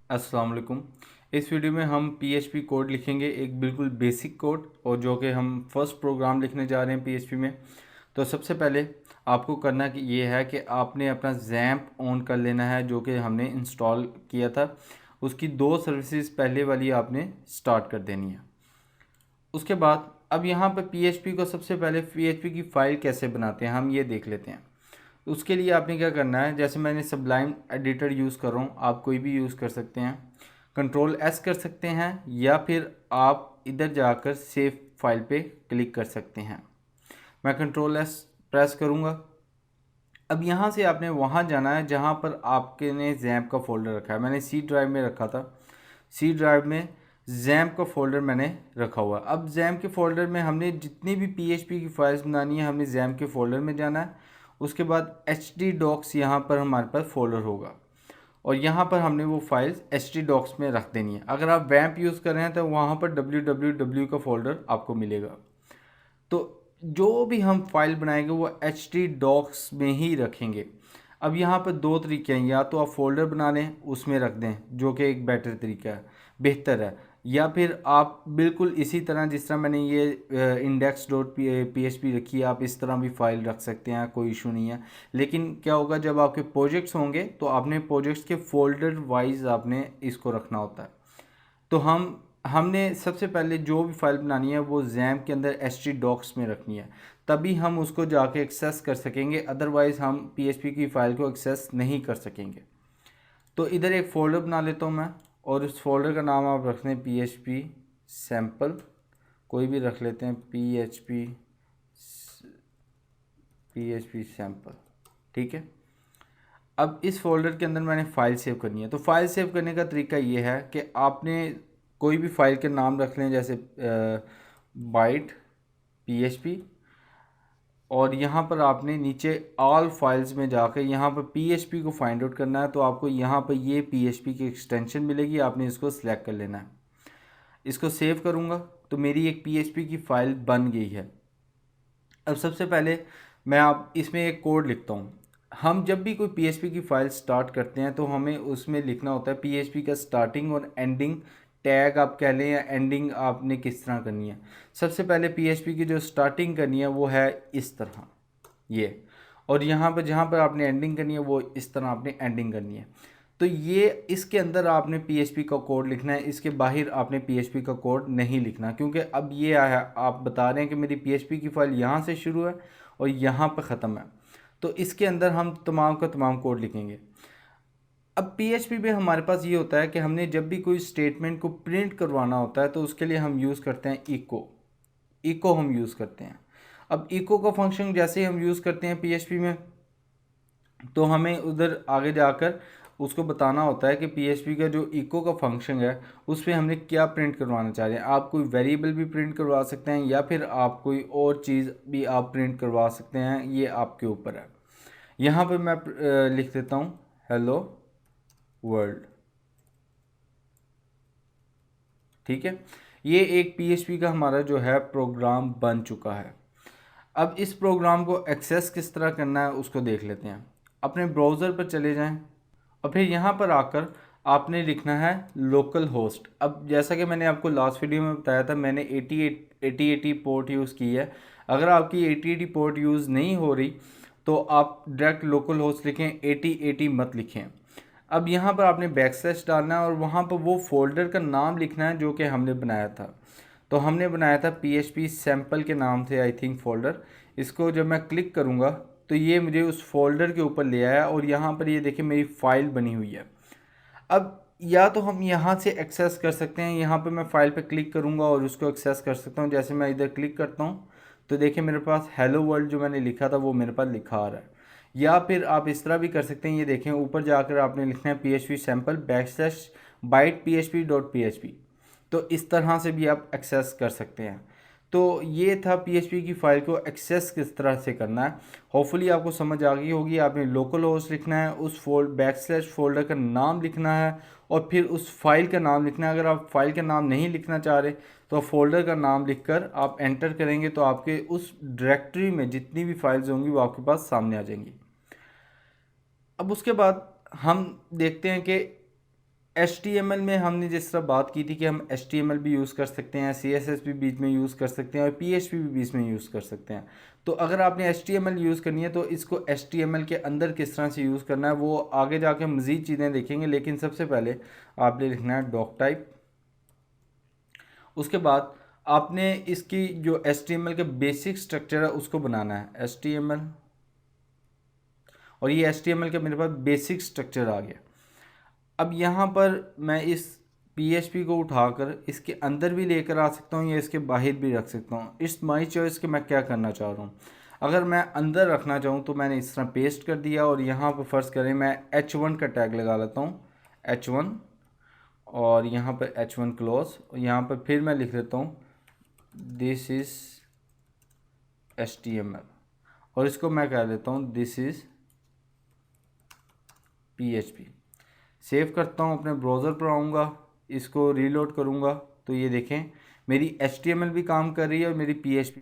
अस्सलाम वालेकुम। इस वीडियो में हम पीएचपी कोड लिखेंगे, एक बिल्कुल बेसिक कोड, और जो कि हम फर्स्ट प्रोग्राम लिखने जा रहे हैं पीएचपी में। तो सबसे पहले आपको करना कि ये है कि आपने अपना जैम्प ऑन कर लेना है, जो कि हमने इंस्टॉल किया था। उसकी 2 सर्विसेज पहले वाली आपने स्टार्ट कर देनी है। उसके बाद अब यहाँ पर पीएचपी को सबसे पहले पीएचपी की फ़ाइल कैसे बनाते हैं हम ये देख लेते हैं। उसके लिए आपने क्या करना है, जैसे मैंने सबलाइम एडिटर यूज़ कर रहा हूँ, आप कोई भी यूज़ कर सकते हैं। कंट्रोल एस कर सकते हैं या फिर आप इधर जाकर सेव फाइल पे क्लिक कर सकते हैं। मैं कंट्रोल एस प्रेस करूँगा। अब यहाँ से आपने वहाँ जाना है जहाँ पर आपके ने जैम्प का फ़ोल्डर रखा है। मैंने सी ड्राइव में रखा था। सी ड्राइव में जैम्प का फ़ोल्डर मैंने रखा हुआ। अब जैम्प के फ़ोल्डर में हमने जितनी भी पीएचपी की फाइल्स बनानी है, हमने जैम्प के फ़ोल्डर में जाना है। उसके बाद htdocs यहाँ पर हमारे पास फ़ोल्डर होगा और यहाँ पर हमने वो फाइल्स htdocs में रख देनी है। अगर आप वैम्प यूज़ कर रहे हैं तो वहाँ पर www का फ़ोल्डर आपको मिलेगा। तो जो भी हम फाइल बनाएंगे वो htdocs में ही रखेंगे। अब यहाँ पर 2 तरीके हैं, या तो आप फोल्डर बना लें उसमें रख दें, जो कि एक बेटर तरीका है, बेहतर है, या फिर आप बिल्कुल इसी तरह जिस तरह मैंने ये index.php रखी है, आप इस तरह भी फाइल रख सकते हैं, कोई इशू नहीं है। लेकिन क्या होगा, जब आपके प्रोजेक्ट्स होंगे तो आपने प्रोजेक्ट्स के फोल्डर वाइज आपने इसको रखना होता है। तो हमने सबसे पहले जो भी फाइल बनानी है वो जैम्प के अंदर htdocs में रखनी है, तभी हम उसको जाके एक्सेस कर सकेंगे, अदरवाइज़ हम पीएचपी की फ़ाइल को एक्सेस नहीं कर सकेंगे। तो इधर एक फ़ोल्डर बना लेता हूँ मैं, और उस फोल्डर का नाम आप रख लें पीएचपी सैम्पल, कोई भी रख लेते हैं, पीएचपी सैम्पल, ठीक है। अब इस फोल्डर के अंदर मैंने फ़ाइल सेव करनी है। तो फाइल सेव करने का तरीका ये है कि आपने कोई भी फाइल के नाम रख लें, जैसे बाइट पीएचपी, और यहाँ पर आपने नीचे ऑल फाइल्स में जाकर यहाँ पर पीएचपी को फाइंड आउट करना है। तो आपको यहाँ पर ये पीएचपी की एक्सटेंशन मिलेगी, आपने इसको सिलेक्ट कर लेना है। इसको सेव करूँगा तो मेरी एक पीएचपी की फ़ाइल बन गई है। अब सबसे पहले मैं आप इसमें एक कोड लिखता हूँ। हम जब भी कोई पीएचपी की फ़ाइल स्टार्ट करते हैं तो हमें उसमें लिखना होता है पीएचपी का स्टार्टिंग और एंडिंग टैग, आप कह लें, या एंडिंग आपने किस तरह करनी है। सबसे पहले पीएचपी की जो स्टार्टिंग करनी है वो है इस तरह ये, और यहाँ पर जहाँ पर आपने एंडिंग करनी है वो इस तरह आपने एंडिंग करनी है। तो ये इसके अंदर आपने पीएचपी का कोड लिखना है, इसके बाहर आपने पीएचपी का कोड नहीं लिखना, क्योंकि अब ये आया, आप बता रहे हैं कि मेरी पीएचपी की फ़ाइल यहाँ से शुरू है और यहाँ पर ख़त्म है। तो इसके अंदर हम तमाम का तमाम कोड लिखेंगे। अब पीएचपी में हमारे पास ये होता है कि हमने जब भी कोई स्टेटमेंट को प्रिंट करवाना होता है तो उसके लिए हम यूज़ करते हैं इको हम यूज़ करते हैं। अब इको का फंक्शन जैसे हम यूज़ करते हैं पीएचपी में, तो हमें उधर आगे जाकर उसको बताना होता है कि पीएचपी का जो इको का फंक्शन है उस पर हमने क्या प्रिंट करवाना चाह रहे हैं। आप कोई वेरिएबल भी प्रिंट करवा सकते हैं या फिर आप कोई और चीज़ भी आप प्रिंट करवा सकते हैं, ये आपके ऊपर है। यहाँ पर मैं लिख देता हूँ हेलो वर्ल्ड, ठीक है। ये एक पीएचपी का हमारा जो है प्रोग्राम बन चुका है। अब इस प्रोग्राम को एक्सेस किस तरह करना है उसको देख लेते हैं। अपने ब्राउज़र पर चले जाएं और फिर यहाँ पर आकर आपने लिखना है लोकल होस्ट। अब जैसा कि मैंने आपको लास्ट वीडियो में बताया था, मैंने 8080 पोर्ट यूज़ की है। अगर आपकी 8080 पोर्ट यूज़ नहीं हो रही तो आप डायरेक्ट लोकल होस्ट लिखें, 8080 मत लिखें। अब यहाँ पर आपने बैकस्लैश डालना है और वहाँ पर वो फोल्डर का नाम लिखना है जो कि हमने बनाया था। तो हमने बनाया था पीएचपी सैम्पल के नाम से, आई थिंक, फोल्डर। इसको जब मैं क्लिक करूँगा तो ये मुझे उस फोल्डर के ऊपर ले आया और यहाँ पर ये देखिए मेरी फ़ाइल बनी हुई है। अब या तो हम यहाँ से एक्सेस कर सकते हैं, यहाँ पे मैं फ़ाइल पे क्लिक करूँगा और उसको एक्सेस कर सकता हूँ। जैसे मैं इधर क्लिक करता हूँ तो देखिए मेरे पास हेलो वर्ल्ड जो मैंने लिखा था वो मेरे पास लिखा आ रहा है। या फिर आप इस तरह भी कर सकते हैं, ये देखें ऊपर जाकर आपने लिखना है PHP sample backslash byte PHP dot PHP. तो इस तरह से भी आप एक्सेस कर सकते हैं। तो ये था पीएचपी की फ़ाइल को एक्सेस किस तरह से करना है। होपफुली आपको समझ आ गई होगी। आपने लोकल होस्ट लिखना है, उस बैकस्लैश फोल्डर का नाम लिखना है और फिर उस फाइल का नाम लिखना है। अगर आप फाइल का नाम नहीं लिखना चाह रहे तो आप फोल्डर का नाम लिखकर आप एंटर करेंगे तो आपके उस डायरेक्टरी में जितनी भी फाइल्स होंगी वो आपके पास सामने आ जाएंगी। अब उसके बाद हम देखते हैं कि HTML में हमने जिस तरह बात की थी कि हम HTML भी यूज़ कर सकते हैं, CSS भी बीच में यूज़ कर सकते हैं और PHP भी बीच में यूज़ कर सकते हैं। तो अगर आपने HTML यूज़ करनी है तो इसको HTML के अंदर किस तरह से यूज़ करना है वो आगे जाके मज़ीद चीज़ें देखेंगे, लेकिन सबसे पहले आपने लिखना है डॉक टाइप। उसके बाद आपने इसकी जो HTML के बेसिक स्ट्रक्चर है उसको बनाना है, HTML, और ये HTML का मेरे पास बेसिक स्ट्रक्चर आ गया। अब यहाँ पर मैं इस PHP को उठाकर इसके अंदर भी लेकर आ सकता हूँ या इसके बाहर भी रख सकता हूँ। इट्स माई चॉइस कि मैं क्या करना चाह रहा हूँ। अगर मैं अंदर रखना चाहूँ तो मैंने इस तरह पेस्ट कर दिया और यहाँ पर फ़र्ज़ करें मैं H1 का टैग लगा लेता हूँ, H1, और यहाँ पर H1 क्लोज, और यहाँ पर फिर मैं लिख लेता हूँ दिस इज़ HTML, और इसको मैं कह देता हूँ दिस इज़ PHP। सेव करता हूँ, अपने ब्राउज़र पर आऊँगा, इसको रीलोड करूँगा तो ये देखें मेरी HTML भी काम कर रही है और मेरी PHP